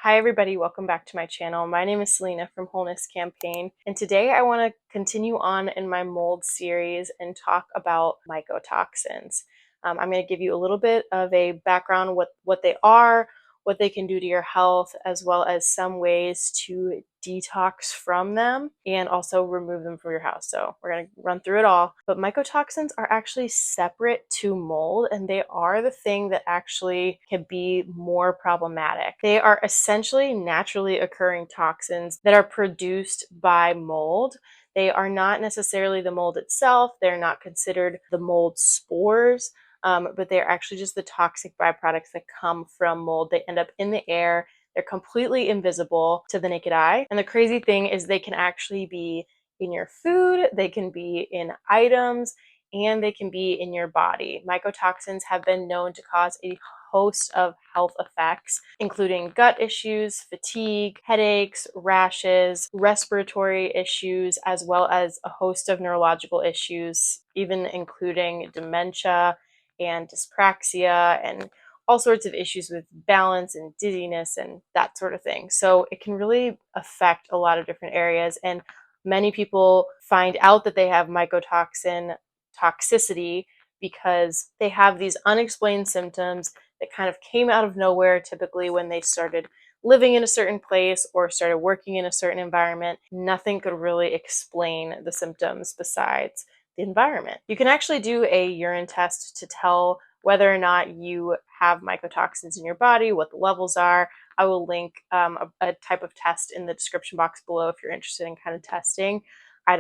Hi everybody, welcome back to my channel. My name is Selena from Wholeness Campaign, and today I want to continue on in my mold series and talk about mycotoxins. I'm going to give you a little bit of a background what they are, what they can do to your health, as well as some ways to detox from them and also remove them from your house. So we're going to run through it all. But mycotoxins are actually separate to mold, and they are the thing that actually can be more problematic. They are essentially naturally occurring toxins that are produced by mold. They are not necessarily the mold itself. They're not considered the mold spores. But they're actually just the toxic byproducts that come from mold. They end up in the air. They're completely invisible to the naked eye. And the crazy thing is they can actually be in your food, they can be in items, and they can be in your body. Mycotoxins have been known to cause a host of health effects, including gut issues, fatigue, headaches, rashes, respiratory issues, as well as a host of neurological issues, even including dementia and dyspraxia and all sorts of issues with balance and dizziness and that sort of thing. So it can really affect a lot of different areas. And many people find out that they have mycotoxin toxicity because they have these unexplained symptoms that kind of came out of nowhere, typically when they started living in a certain place or started working in a certain environment. Nothing could really explain the symptoms besides the environment. You can actually do a urine test to tell whether or not you have mycotoxins in your body, what the levels are. I will link a type of test in the description box below if you're interested in kind of testing. I've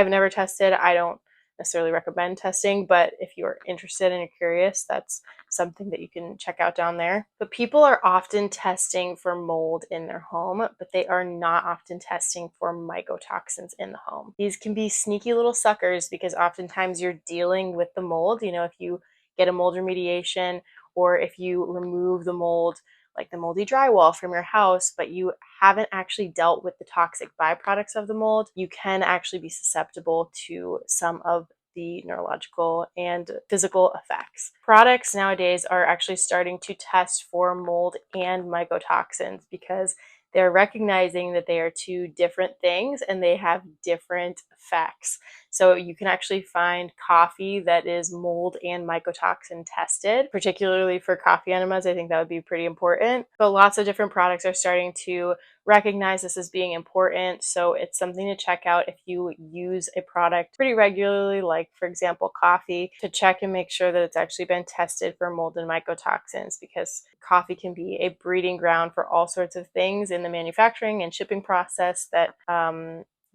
never tested. I don't necessarily recommend testing, but if you're interested and you're curious, that's something that you can check out down there. But people are often testing for mold in their home, but they are not often testing for mycotoxins in the home. These can be sneaky little suckers because oftentimes you're dealing with the mold. You know, if you get a mold remediation or if you remove the mold, like the moldy drywall from your house, but you haven't actually dealt with the toxic byproducts of the mold, you can actually be susceptible to some of the neurological and physical effects. Products nowadays are actually starting to test for mold and mycotoxins because they're recognizing that they are two different things and they have different effects. So you can actually find coffee that is mold and mycotoxin tested, particularly for coffee enemas. I think that would be pretty important. But lots of different products are starting to recognize this as being important. So it's something to check out if you use a product pretty regularly, like for example, coffee, to check and make sure that it's actually been tested for mold and mycotoxins, because coffee can be a breeding ground for all sorts of things in the manufacturing and shipping process that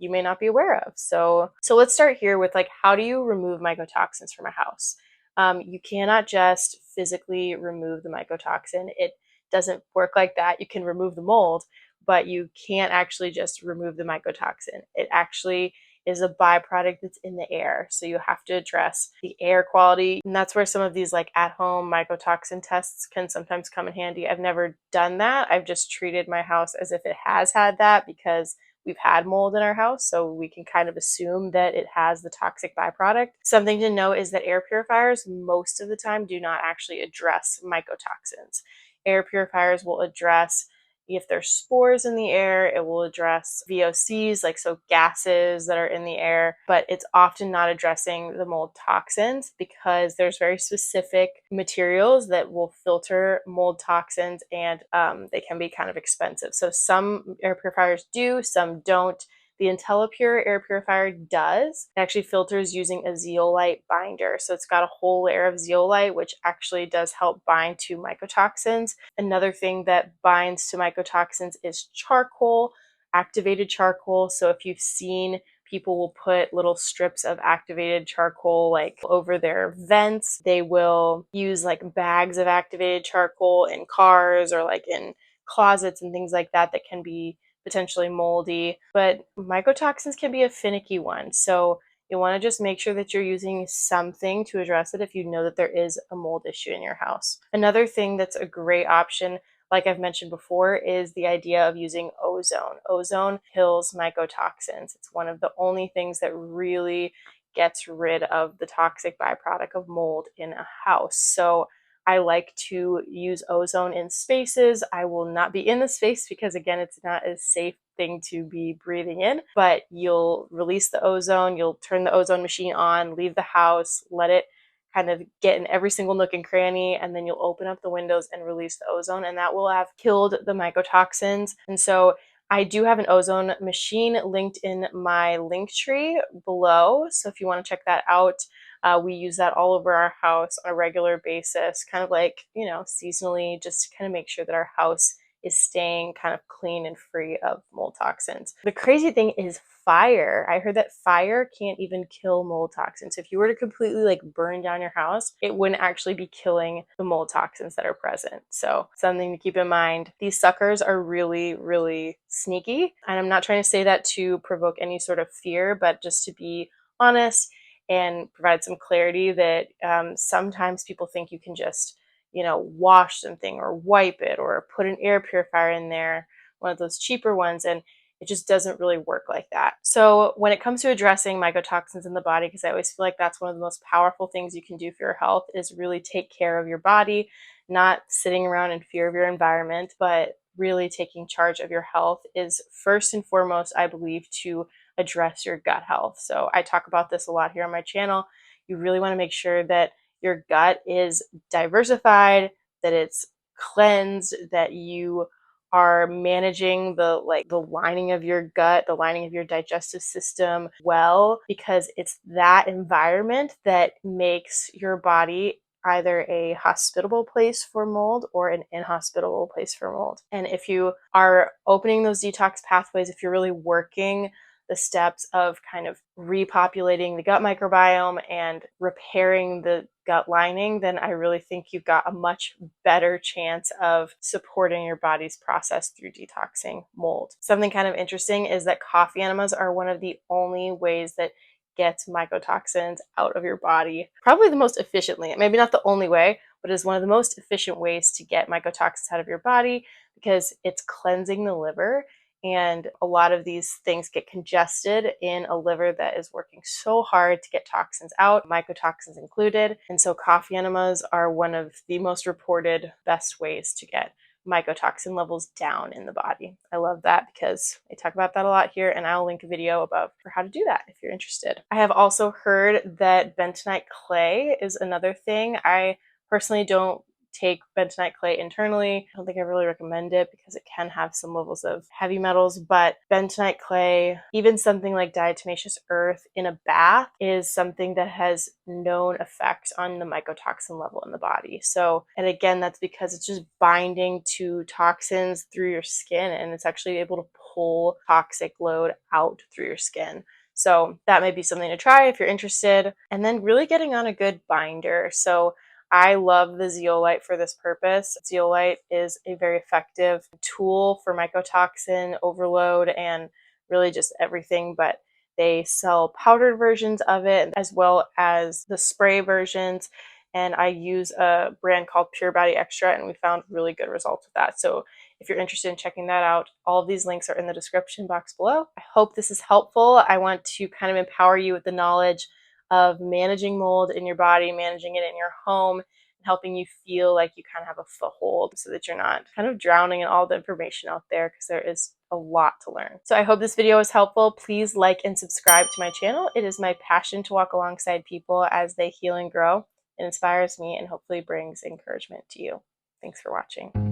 you may not be aware of. So let's start here with like, how do you remove mycotoxins from a house? You cannot just physically remove the mycotoxin. It doesn't work like that. You can remove the mold, but you can't actually just remove the mycotoxin. It actually is a byproduct that's in the air. So you have to address the air quality. And that's where some of these like at-home mycotoxin tests can sometimes come in handy. I've never done that. I've just treated my house as if it has had that because we've had mold in our house, so we can kind of assume that it has the toxic byproduct. Something to note is that air purifiers most of the time do not actually address mycotoxins. Air purifiers will address if there's spores in the air, it will address VOCs, like so gases that are in the air, but it's often not addressing the mold toxins because there's very specific materials that will filter mold toxins, and they can be kind of expensive. So some air purifiers do, some don't. The IntelliPure air purifier does. It actually filters using a zeolite binder. So it's got a whole layer of zeolite, which actually does help bind to mycotoxins. Another thing that binds to mycotoxins is charcoal, activated charcoal. So if you've seen, people will put little strips of activated charcoal like over their vents. They will use like bags of activated charcoal in cars or like in closets and things like that that can be potentially moldy, but mycotoxins can be a finicky one. So you want to just make sure that you're using something to address it if you know that there is a mold issue in your house. Another thing that's a great option, like I've mentioned before, is the idea of using ozone. Ozone kills mycotoxins. It's one of the only things that really gets rid of the toxic byproduct of mold in a house. So I like to use ozone in spaces. I will not be in the space because, again, it's not a safe thing to be breathing in, but you'll release the ozone, you'll turn the ozone machine on, leave the house, let it kind of get in every single nook and cranny, and then you'll open up the windows and release the ozone, and that will have killed the mycotoxins. And so I do have an ozone machine linked in my link tree below. So if you want to check that out, we use that all over our house on a regular basis, kind of like, seasonally, just to kind of make sure that our house is staying kind of clean and free of mold toxins. The crazy thing is fire. I heard that fire can't even kill mold toxins. If you were to completely like burn down your house, it wouldn't actually be killing the mold toxins that are present. So something to keep in mind. These suckers are really, really sneaky. And I'm not trying to say that to provoke any sort of fear, but just to be honest and provide some clarity that sometimes people think you can just wash something or wipe it or put an air purifier in there, one of those cheaper ones, and it just doesn't really work like that. So when it comes to addressing mycotoxins in the body, because I always feel like that's one of the most powerful things you can do for your health, is really take care of your body, not sitting around in fear of your environment, but really taking charge of your health is first and foremost, I believe, to address your gut health. So I talk about this a lot here on my channel. You really want to make sure that your gut is diversified, that it's cleansed, that you are managing the lining of your gut, the lining of your digestive system well, because it's that environment that makes your body either a hospitable place for mold or an inhospitable place for mold. And if you are opening those detox pathways, if you're really working the steps of kind of repopulating the gut microbiome and repairing the gut lining, then I really think you've got a much better chance of supporting your body's process through detoxing mold. Something kind of interesting is that coffee enemas are one of the only ways that gets mycotoxins out of your body, probably the most efficiently. Maybe not the only way, but is one of the most efficient ways to get mycotoxins out of your body because it's cleansing the liver. And a lot of these things get congested in a liver that is working so hard to get toxins out, mycotoxins included. And so coffee enemas are one of the most reported best ways to get mycotoxin levels down in the body. I love that because I talk about that a lot here, and I'll link a video above for how to do that if you're interested. I have also heard that bentonite clay is another thing. I personally don't take bentonite clay internally. I don't think I really recommend it because it can have some levels of heavy metals, but bentonite clay, even something like diatomaceous earth in a bath, is something that has known effects on the mycotoxin level in the body. So, and again, that's because it's just binding to toxins through your skin, and it's actually able to pull toxic load out through your skin. So that may be something to try if you're interested. And then really getting on a good binder. So I love the zeolite for this purpose. Zeolite is a very effective tool for mycotoxin overload and really just everything, but they sell powdered versions of it as well as the spray versions. And I use a brand called Pure Body Extra, and we found really good results with that. So if you're interested in checking that out, all of these links are in the description box below. I hope this is helpful. I want to kind of empower you with the knowledge of managing mold in your body, managing it in your home, and helping you feel like you kind of have a foothold so that you're not kind of drowning in all the information out there, because there is a lot to learn. So I hope this video was helpful. Please like and subscribe to my channel. It is my passion to walk alongside people as they heal and grow. It inspires me and hopefully brings encouragement to you. Thanks for watching.